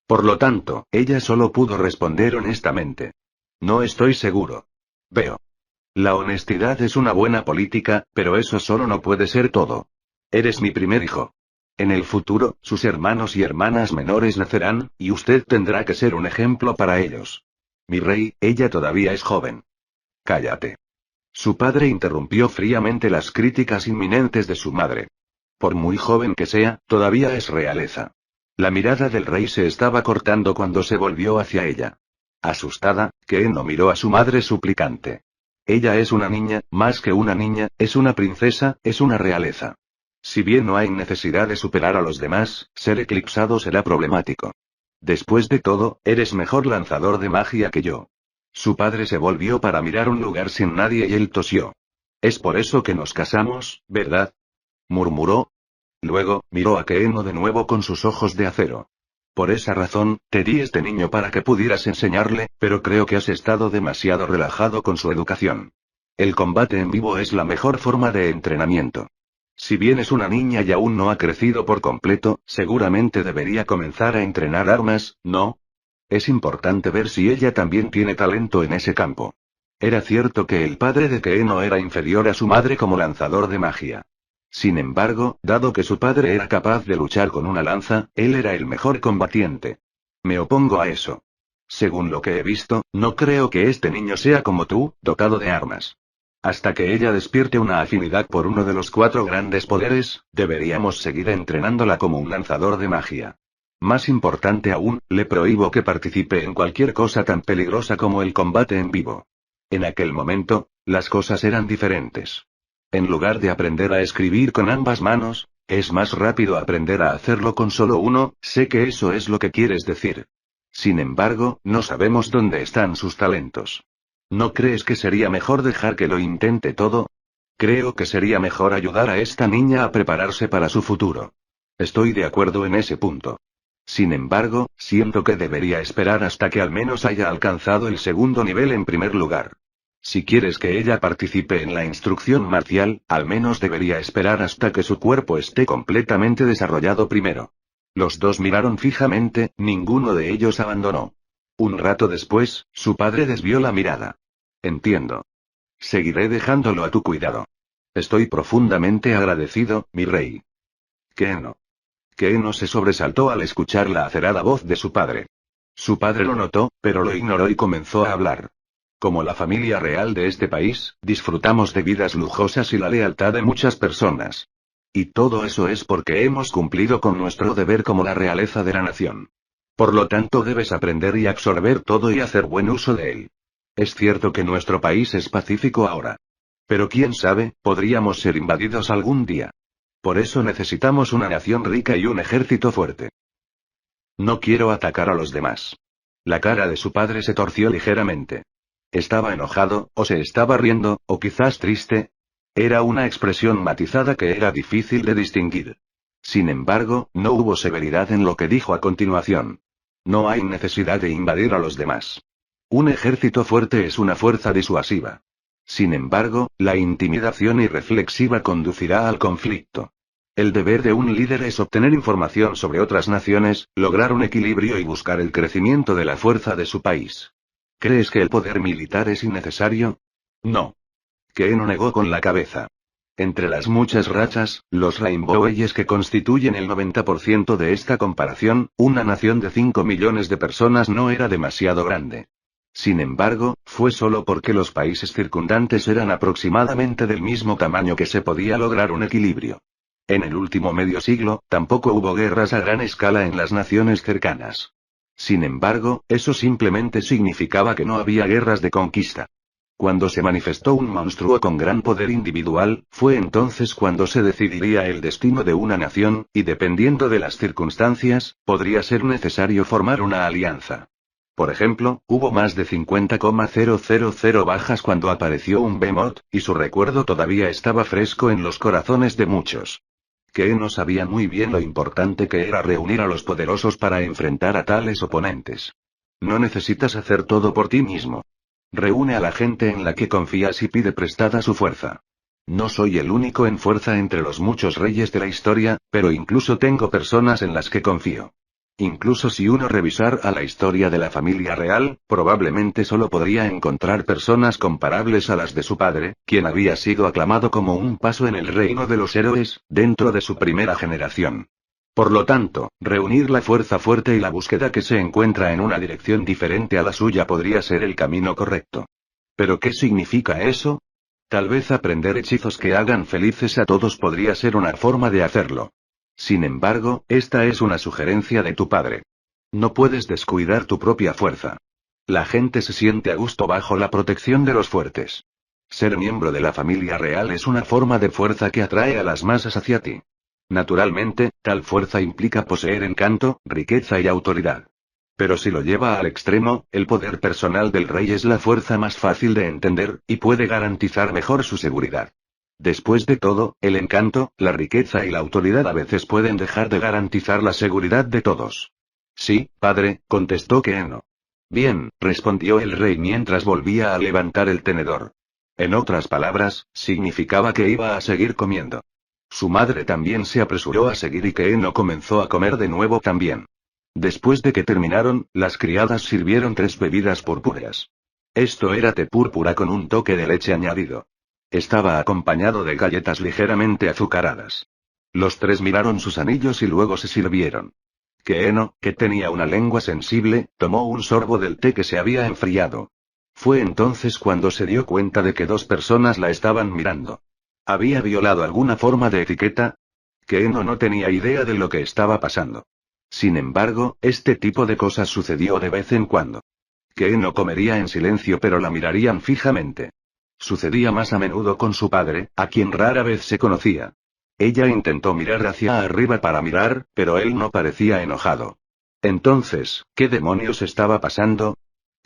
Por lo tanto, ella solo pudo responder honestamente. No estoy seguro. Veo. La honestidad es una buena política, pero eso solo no puede ser todo. Eres mi primer hijo. En el futuro, sus hermanos y hermanas menores nacerán, y usted tendrá que ser un ejemplo para ellos. Mi rey, ella todavía es joven. Cállate. Su padre interrumpió fríamente las críticas inminentes de su madre. Por muy joven que sea, todavía es realeza. La mirada del rey se estaba cortando cuando se volvió hacia ella. Asustada, Keeno miró a su madre suplicante. Ella es una niña, más que una niña, es una princesa, es una realeza. Si bien no hay necesidad de superar a los demás, ser eclipsado será problemático. Después de todo, eres mejor lanzador de magia que yo. Su padre se volvió para mirar un lugar sin nadie y él tosió. Es por eso que nos casamos, ¿verdad? Murmuró. Luego, miró a Keeno de nuevo con sus ojos de acero. Por esa razón, te di este niño para que pudieras enseñarle, pero creo que has estado demasiado relajado con su educación. El combate en vivo es la mejor forma de entrenamiento. Si bien es una niña y aún no ha crecido por completo, seguramente debería comenzar a entrenar armas, ¿no? Es importante ver si ella también tiene talento en ese campo. Era cierto que el padre de Keeno era inferior a su madre como lanzador de magia. Sin embargo, dado que su padre era capaz de luchar con una lanza, él era el mejor combatiente. Me opongo a eso. Según lo que he visto, no creo que este niño sea como tú, dotado de armas. Hasta que ella despierte una afinidad por uno de los 4 grandes poderes, deberíamos seguir entrenándola como un lanzador de magia. Más importante aún, le prohíbo que participe en cualquier cosa tan peligrosa como el combate en vivo. En aquel momento, las cosas eran diferentes. En lugar de aprender a escribir con ambas manos, es más rápido aprender a hacerlo con solo uno, sé que eso es lo que quieres decir. Sin embargo, no sabemos dónde están sus talentos. ¿No crees que sería mejor dejar que lo intente todo? Creo que sería mejor ayudar a esta niña a prepararse para su futuro. Estoy de acuerdo en ese punto. Sin embargo, siento que debería esperar hasta que al menos haya alcanzado el segundo nivel en primer lugar. Si quieres que ella participe en la instrucción marcial, al menos debería esperar hasta que su cuerpo esté completamente desarrollado primero. Los dos miraron fijamente, ninguno de ellos abandonó. Un rato después, su padre desvió la mirada. Entiendo. Seguiré dejándolo a tu cuidado. Estoy profundamente agradecido, mi rey. Keeno. Keeno se sobresaltó al escuchar la acerada voz de su padre. Su padre lo notó, pero lo ignoró y comenzó a hablar. Como la familia real de este país, disfrutamos de vidas lujosas y la lealtad de muchas personas. Y todo eso es porque hemos cumplido con nuestro deber como la realeza de la nación. Por lo tanto debes aprender y absorber todo y hacer buen uso de él. Es cierto que nuestro país es pacífico ahora. Pero quién sabe, podríamos ser invadidos algún día. Por eso necesitamos una nación rica y un ejército fuerte. No quiero atacar a los demás. La cara de su padre se torció ligeramente. ¿Estaba enojado, o se estaba riendo, o quizás triste? Era una expresión matizada que era difícil de distinguir. Sin embargo, no hubo severidad en lo que dijo a continuación. No hay necesidad de invadir a los demás. Un ejército fuerte es una fuerza disuasiva. Sin embargo, la intimidación irreflexiva conducirá al conflicto. El deber de un líder es obtener información sobre otras naciones, lograr un equilibrio y buscar el crecimiento de la fuerza de su país. ¿Crees que el poder militar es innecesario? No. Keno negó con la cabeza. Entre las muchas rachas, los Rainboweyes que constituyen el 90% de esta comparación, una nación de 5 millones de personas no era demasiado grande. Sin embargo, fue solo porque los países circundantes eran aproximadamente del mismo tamaño que se podía lograr un equilibrio. En el último medio siglo, tampoco hubo guerras a gran escala en las naciones cercanas. Sin embargo, eso simplemente significaba que no había guerras de conquista. Cuando se manifestó un monstruo con gran poder individual, fue entonces cuando se decidiría el destino de una nación, y dependiendo de las circunstancias, podría ser necesario formar una alianza. Por ejemplo, hubo más de 50,000 bajas cuando apareció un Behemoth, y su recuerdo todavía estaba fresco en los corazones de muchos. Keno sabía muy bien lo importante que era reunir a los poderosos para enfrentar a tales oponentes. No necesitas hacer todo por ti mismo. Reúne a la gente en la que confías y pide prestada su fuerza. No soy el único en fuerza entre los muchos reyes de la historia, pero incluso tengo personas en las que confío. Incluso si uno revisar a la historia de la familia real, probablemente solo podría encontrar personas comparables a las de su padre, quien había sido aclamado como un paso en el reino de los héroes, dentro de su primera generación. Por lo tanto, reunir la fuerza fuerte y la búsqueda que se encuentra en una dirección diferente a la suya podría ser el camino correcto. ¿Pero qué significa eso? Tal vez aprender hechizos que hagan felices a todos podría ser una forma de hacerlo. Sin embargo, esta es una sugerencia de tu padre. No puedes descuidar tu propia fuerza. La gente se siente a gusto bajo la protección de los fuertes. Ser miembro de la familia real es una forma de fuerza que atrae a las masas hacia ti. Naturalmente, tal fuerza implica poseer encanto, riqueza y autoridad. Pero si lo lleva al extremo, el poder personal del rey es la fuerza más fácil de entender, y puede garantizar mejor su seguridad. Después de todo, el encanto, la riqueza y la autoridad a veces pueden dejar de garantizar la seguridad de todos. Sí, padre, contestó Keno. Bien, respondió el rey mientras volvía a levantar el tenedor. En otras palabras, significaba que iba a seguir comiendo. Su madre también se apresuró a seguir y Keno comenzó a comer de nuevo también. Después de que terminaron, las criadas sirvieron 3 bebidas purpúreas. Esto era té púrpura con un toque de leche añadido. Estaba acompañado de galletas ligeramente azucaradas. Los 3 miraron sus anillos y luego se sirvieron. Keno, que tenía una lengua sensible, tomó un sorbo del té que se había enfriado. Fue entonces cuando se dio cuenta de que 2 personas la estaban mirando. ¿Había violado alguna forma de etiqueta? Keno no tenía idea de lo que estaba pasando. Sin embargo, este tipo de cosas sucedió de vez en cuando. Keno comería en silencio pero la mirarían fijamente. Sucedía más a menudo con su padre, a quien rara vez se conocía. Ella intentó mirar hacia arriba para mirar, pero él no parecía enojado. Entonces, ¿qué demonios estaba pasando?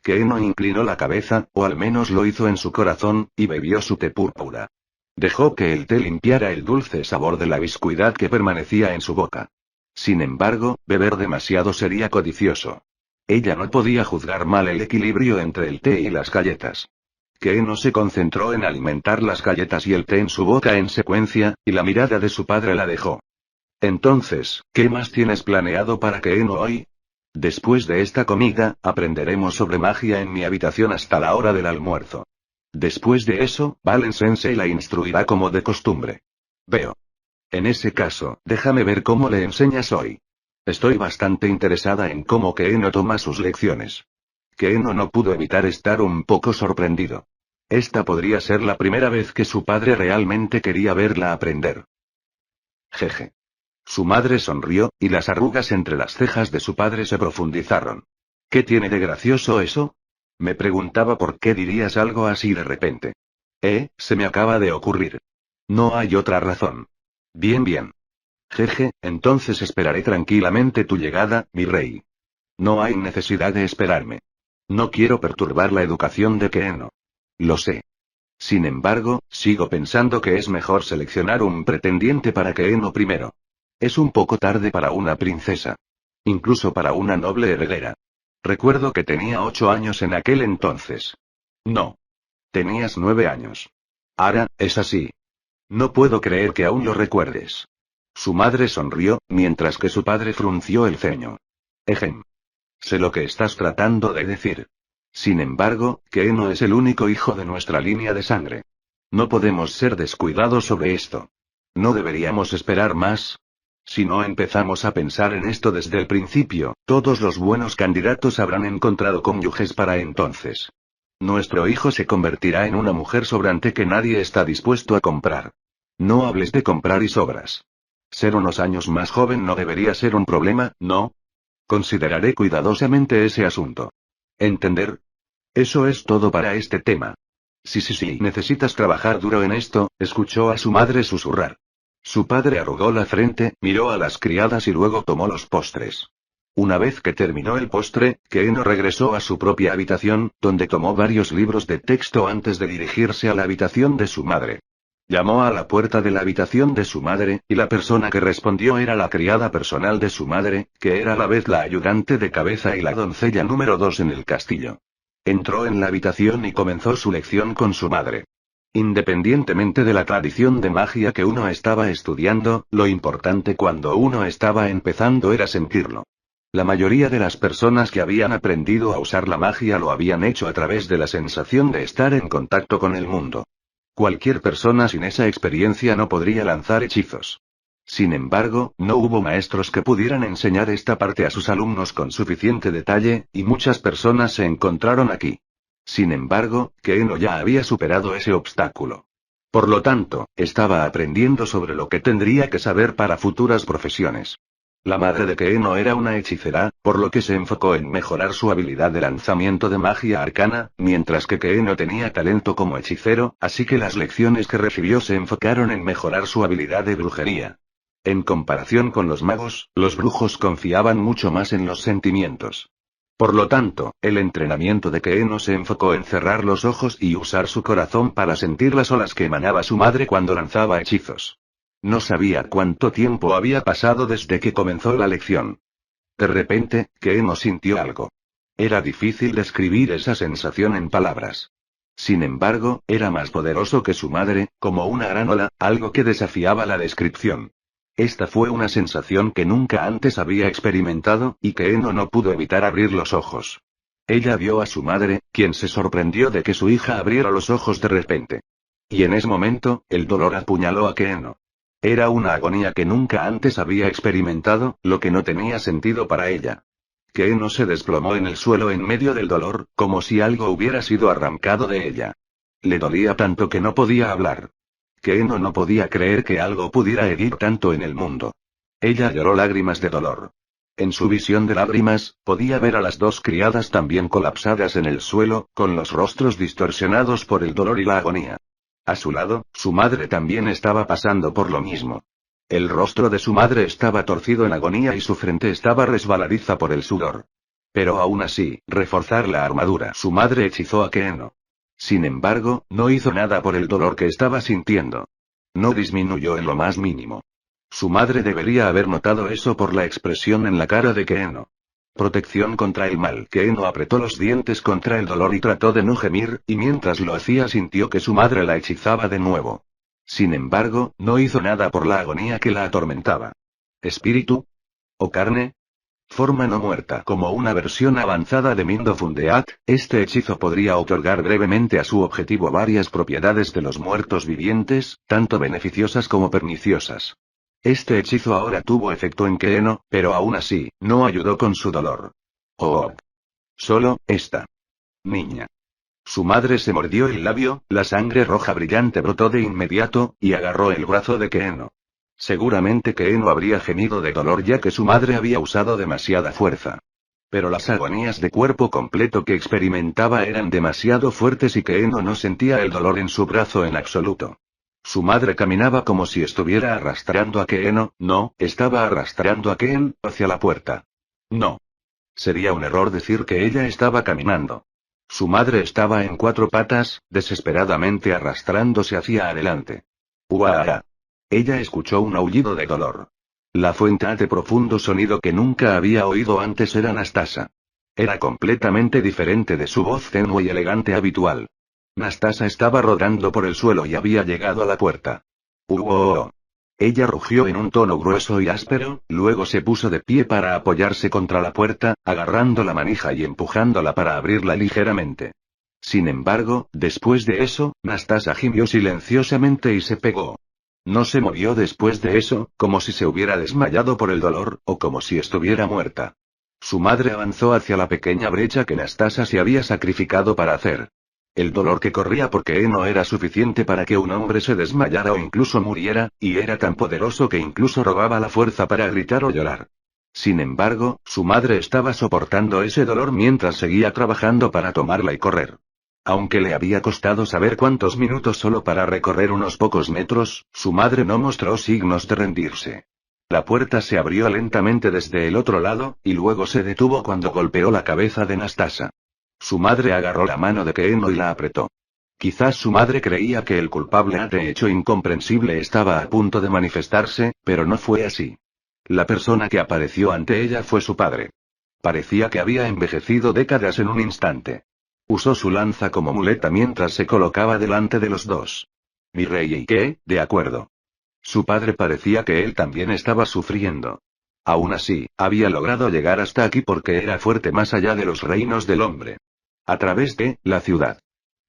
Keno inclinó la cabeza, o al menos lo hizo en su corazón, y bebió su té púrpura. Dejó que el té limpiara el dulce sabor de la biscuidad que permanecía en su boca. Sin embargo, beber demasiado sería codicioso. Ella no podía juzgar mal el equilibrio entre el té y las galletas. Keno se concentró en alimentar las galletas y el té en su boca en secuencia, y la mirada de su padre la dejó. Entonces, ¿qué más tienes planeado para Keno hoy? Después de esta comida, aprenderemos sobre magia en mi habitación hasta la hora del almuerzo. Después de eso, Valen Sensei la instruirá como de costumbre. Veo. En ese caso, déjame ver cómo le enseñas hoy. Estoy bastante interesada en cómo Keno toma sus lecciones. Keno no pudo evitar estar un poco sorprendido. Esta podría ser la primera vez que su padre realmente quería verla aprender. Jeje. Su madre sonrió, y las arrugas entre las cejas de su padre se profundizaron. ¿Qué tiene de gracioso eso? Me preguntaba por qué dirías algo así de repente. Se me acaba de ocurrir. No hay otra razón. Bien, bien. Jeje, entonces esperaré tranquilamente tu llegada, mi rey. No hay necesidad de esperarme. No quiero perturbar la educación de Keeno. Lo sé. Sin embargo, sigo pensando que es mejor seleccionar un pretendiente para Keeno primero. Es un poco tarde para una princesa. Incluso para una noble heredera. Recuerdo que tenía 8 años en aquel entonces. No. Tenías 9 años. Ahora, es así. No puedo creer que aún lo recuerdes. Su madre sonrió, mientras que su padre frunció el ceño. Ejem. Sé lo que estás tratando de decir. Sin embargo, Keeno es el único hijo de nuestra línea de sangre. No podemos ser descuidados sobre esto. ¿No deberíamos esperar más? Si no empezamos a pensar en esto desde el principio, todos los buenos candidatos habrán encontrado cónyuges para entonces. Nuestro hijo se convertirá en una mujer sobrante que nadie está dispuesto a comprar. No hables de comprar y sobras. Ser unos años más joven no debería ser un problema, ¿no? Consideraré cuidadosamente ese asunto. ¿Entender? Eso es todo para este tema. Sí, necesitas trabajar duro en esto, escuchó a su madre susurrar. Su padre arrugó la frente, miró a las criadas y luego tomó los postres. Una vez que terminó el postre, Keeno regresó a su propia habitación, donde tomó varios libros de texto antes de dirigirse a la habitación de su madre. Llamó a la puerta de la habitación de su madre, y la persona que respondió era la criada personal de su madre, que era a la vez la ayudante de cabeza y la doncella número 2 en el castillo. Entró en la habitación y comenzó su lección con su madre. Independientemente de la tradición de magia que uno estaba estudiando, lo importante cuando uno estaba empezando era sentirlo. La mayoría de las personas que habían aprendido a usar la magia lo habían hecho a través de la sensación de estar en contacto con el mundo. Cualquier persona sin esa experiencia no podría lanzar hechizos. Sin embargo, no hubo maestros que pudieran enseñar esta parte a sus alumnos con suficiente detalle, y muchas personas se encontraron aquí. Sin embargo, Keeno ya había superado ese obstáculo. Por lo tanto, estaba aprendiendo sobre lo que tendría que saber para futuras profesiones. La madre de Keeno era una hechicera, por lo que se enfocó en mejorar su habilidad de lanzamiento de magia arcana, mientras que Keeno tenía talento como hechicero, así que las lecciones que recibió se enfocaron en mejorar su habilidad de brujería. En comparación con los magos, los brujos confiaban mucho más en los sentimientos. Por lo tanto, el entrenamiento de Keeno se enfocó en cerrar los ojos y usar su corazón para sentir las olas que emanaba su madre cuando lanzaba hechizos. No sabía cuánto tiempo había pasado desde que comenzó la lección. De repente, Keeno sintió algo. Era difícil describir esa sensación en palabras. Sin embargo, era más poderoso que su madre, como una gran ola, algo que desafiaba la descripción. Esta fue una sensación que nunca antes había experimentado, y Keeno no pudo evitar abrir los ojos. Ella vio a su madre, quien se sorprendió de que su hija abriera los ojos de repente. Y en ese momento, el dolor apuñaló a Keeno. Era una agonía que nunca antes había experimentado, lo que no tenía sentido para ella. Keeno se desplomó en el suelo en medio del dolor, como si algo hubiera sido arrancado de ella. Le dolía tanto que no podía hablar. Keeno no podía creer que algo pudiera herir tanto en el mundo. Ella lloró lágrimas de dolor. En su visión de lágrimas, podía ver a las dos criadas también colapsadas en el suelo, con los rostros distorsionados por el dolor y la agonía. A su lado, su madre también estaba pasando por lo mismo. El rostro de su madre estaba torcido en agonía y su frente estaba resbaladiza por el sudor. Pero aún así, reforzar la armadura. Su madre hechizó a Keeno. Sin embargo, no hizo nada por el dolor que estaba sintiendo. No disminuyó en lo más mínimo. Su madre debería haber notado eso por la expresión en la cara de Keeno. Protección contra el mal. Keeno apretó los dientes contra el dolor y trató de no gemir, y mientras lo hacía sintió que su madre la hechizaba de nuevo. Sin embargo, no hizo nada por la agonía que la atormentaba. ¿Espíritu? ¿O carne? Forma no muerta. Como una versión avanzada de Mindo Fundeat, este hechizo podría otorgar brevemente a su objetivo varias propiedades de los muertos vivientes, tanto beneficiosas como perniciosas. Este hechizo ahora tuvo efecto en Keeno, pero aún así, no ayudó con su dolor. Oh. Solo, esta niña. Su madre se mordió el labio, la sangre roja brillante brotó de inmediato, y agarró el brazo de Keeno. Seguramente Keeno habría gemido de dolor ya que su madre había usado demasiada fuerza. Pero las agonías de cuerpo completo que experimentaba eran demasiado fuertes y Keeno no sentía el dolor en su brazo en absoluto. Su madre caminaba como si estuviera arrastrando a Keeno, no, estaba arrastrando a Ken hacia la puerta. No. Sería un error decir que ella estaba caminando. Su madre estaba en 4 patas, desesperadamente arrastrándose hacia adelante. ¡Uah! Ella escuchó un aullido de dolor. La fuente de profundo sonido que nunca había oído antes era Nastasa. Era completamente diferente de su voz tenue y elegante habitual. Nastasa estaba rodando por el suelo y había llegado a la puerta. ¡Uah! Ella rugió en un tono grueso y áspero, luego se puso de pie para apoyarse contra la puerta, agarrando la manija y empujándola para abrirla ligeramente. Sin embargo, después de eso, Nastasa gimió silenciosamente y se pegó. No se movió después de eso, como si se hubiera desmayado por el dolor, o como si estuviera muerta. Su madre avanzó hacia la pequeña brecha que Nastasa se había sacrificado para hacer. El dolor que corría porque no era suficiente para que un hombre se desmayara o incluso muriera, y era tan poderoso que incluso robaba la fuerza para gritar o llorar. Sin embargo, su madre estaba soportando ese dolor mientras seguía trabajando para tomarla y correr. Aunque le había costado saber cuántos minutos solo para recorrer unos pocos metros, su madre no mostró signos de rendirse. La puerta se abrió lentamente desde el otro lado, y luego se detuvo cuando golpeó la cabeza de Nastasa. Su madre agarró la mano de Keeno y la apretó. Quizás su madre creía que el culpable de hecho incomprensible estaba a punto de manifestarse, pero no fue así. La persona que apareció ante ella fue su padre. Parecía que había envejecido décadas en un instante. Usó su lanza como muleta mientras se colocaba delante de los dos. Mi rey, ¿y qué? De acuerdo. Su padre parecía que él también estaba sufriendo. Aún así, había logrado llegar hasta aquí porque era fuerte más allá de los reinos del hombre. A través de la ciudad.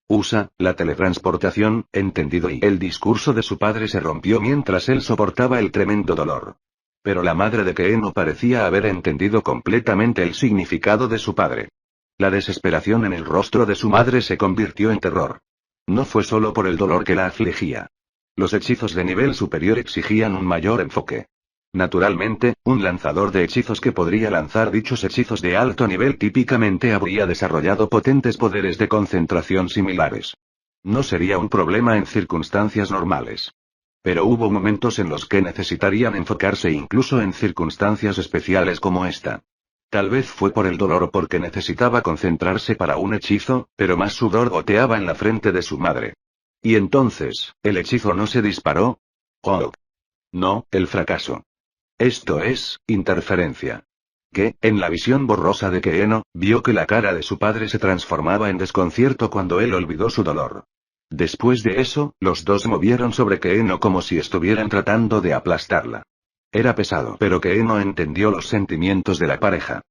Usa la teletransportación, entendido, y el discurso de su padre se rompió mientras él soportaba el tremendo dolor. Pero la madre de Keeno parecía haber entendido completamente el significado de su padre. La desesperación en el rostro de su madre se convirtió en terror. No fue solo por el dolor que la afligía. Los hechizos de nivel superior exigían un mayor enfoque. Naturalmente, un lanzador de hechizos que podría lanzar dichos hechizos de alto nivel típicamente habría desarrollado potentes poderes de concentración similares. No sería un problema en circunstancias normales. Pero hubo momentos en los que necesitarían enfocarse incluso en circunstancias especiales como esta. Tal vez fue por el dolor o porque necesitaba concentrarse para un hechizo, pero más sudor goteaba en la frente de su madre. Y entonces, ¿el hechizo no se disparó? Oh. No, el fracaso. Esto es, interferencia. Que, en la visión borrosa de Keeno, vio que la cara de su padre se transformaba en desconcierto cuando él olvidó su dolor. Después de eso, los dos movieron sobre Keeno como si estuvieran tratando de aplastarla. Era pesado, pero Keeno entendió los sentimientos de la pareja.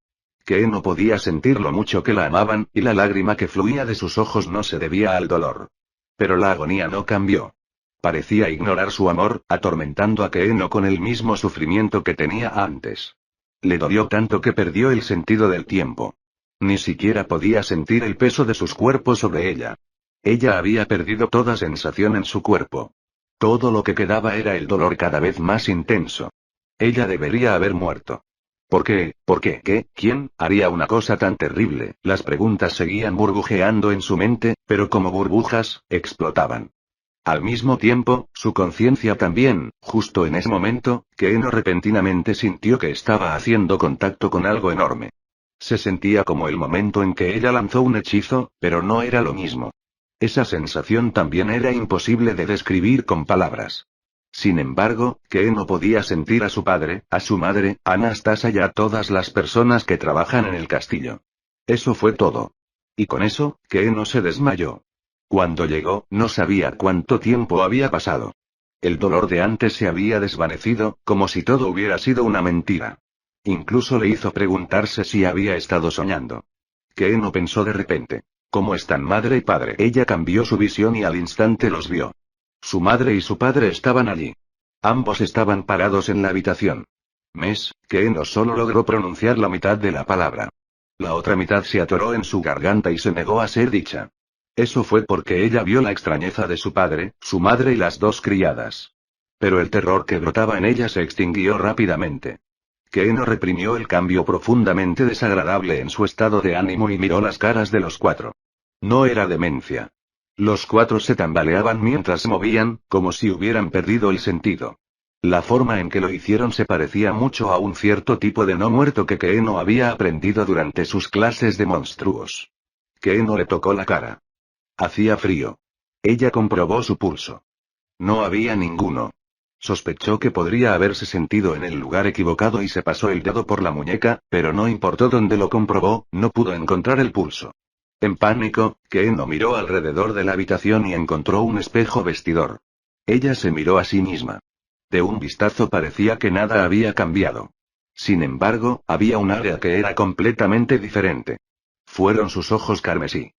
Keeno podía sentir lo mucho que la amaban, y la lágrima que fluía de sus ojos no se debía al dolor. Pero la agonía no cambió. Parecía ignorar su amor, atormentando a Keeno con el mismo sufrimiento que tenía antes. Le dolió tanto que perdió el sentido del tiempo. Ni siquiera podía sentir el peso de sus cuerpos sobre ella. Ella había perdido toda sensación en su cuerpo. Todo lo que quedaba era el dolor cada vez más intenso. Ella debería haber muerto. ¿Por qué? ¿Por qué? ¿Qué? ¿Quién haría una cosa tan terrible? Las preguntas seguían burbujeando en su mente, pero como burbujas, explotaban. Al mismo tiempo, su conciencia también, justo en ese momento, Keeno repentinamente sintió que estaba haciendo contacto con algo enorme. Se sentía como el momento en que ella lanzó un hechizo, pero no era lo mismo. Esa sensación también era imposible de describir con palabras. Sin embargo, Keeno podía sentir a su padre, a su madre, a Anastasia y a todas las personas que trabajan en el castillo. Eso fue todo. Y con eso, Keeno se desmayó. Cuando llegó, no sabía cuánto tiempo había pasado. El dolor de antes se había desvanecido, como si todo hubiera sido una mentira. Incluso le hizo preguntarse si había estado soñando. Keeno pensó de repente. ¿Cómo están madre y padre? Ella cambió su visión y al instante los vio. Su madre y su padre estaban allí. Ambos estaban parados en la habitación. Keeno solo logró pronunciar la mitad de la palabra. La otra mitad se atoró en su garganta y se negó a ser dicha. Eso fue porque ella vio la extrañeza de su padre, su madre y las dos criadas. Pero el terror que brotaba en ella se extinguió rápidamente. Keeno reprimió el cambio profundamente desagradable en su estado de ánimo y miró las caras de los cuatro. No era demencia. Los cuatro se tambaleaban mientras se movían, como si hubieran perdido el sentido. La forma en que lo hicieron se parecía mucho a un cierto tipo de no muerto que Keeno había aprendido durante sus clases de monstruos. Keeno le tocó la cara. Hacía frío. Ella comprobó su pulso. No había ninguno. Sospechó que podría haberse sentido en el lugar equivocado y se pasó el dedo por la muñeca, pero no importó dónde lo comprobó, no pudo encontrar el pulso. En pánico, Keeno miró alrededor de la habitación y encontró un espejo vestidor. Ella se miró a sí misma. De un vistazo parecía que nada había cambiado. Sin embargo, había un área que era completamente diferente. Fueron sus ojos carmesí.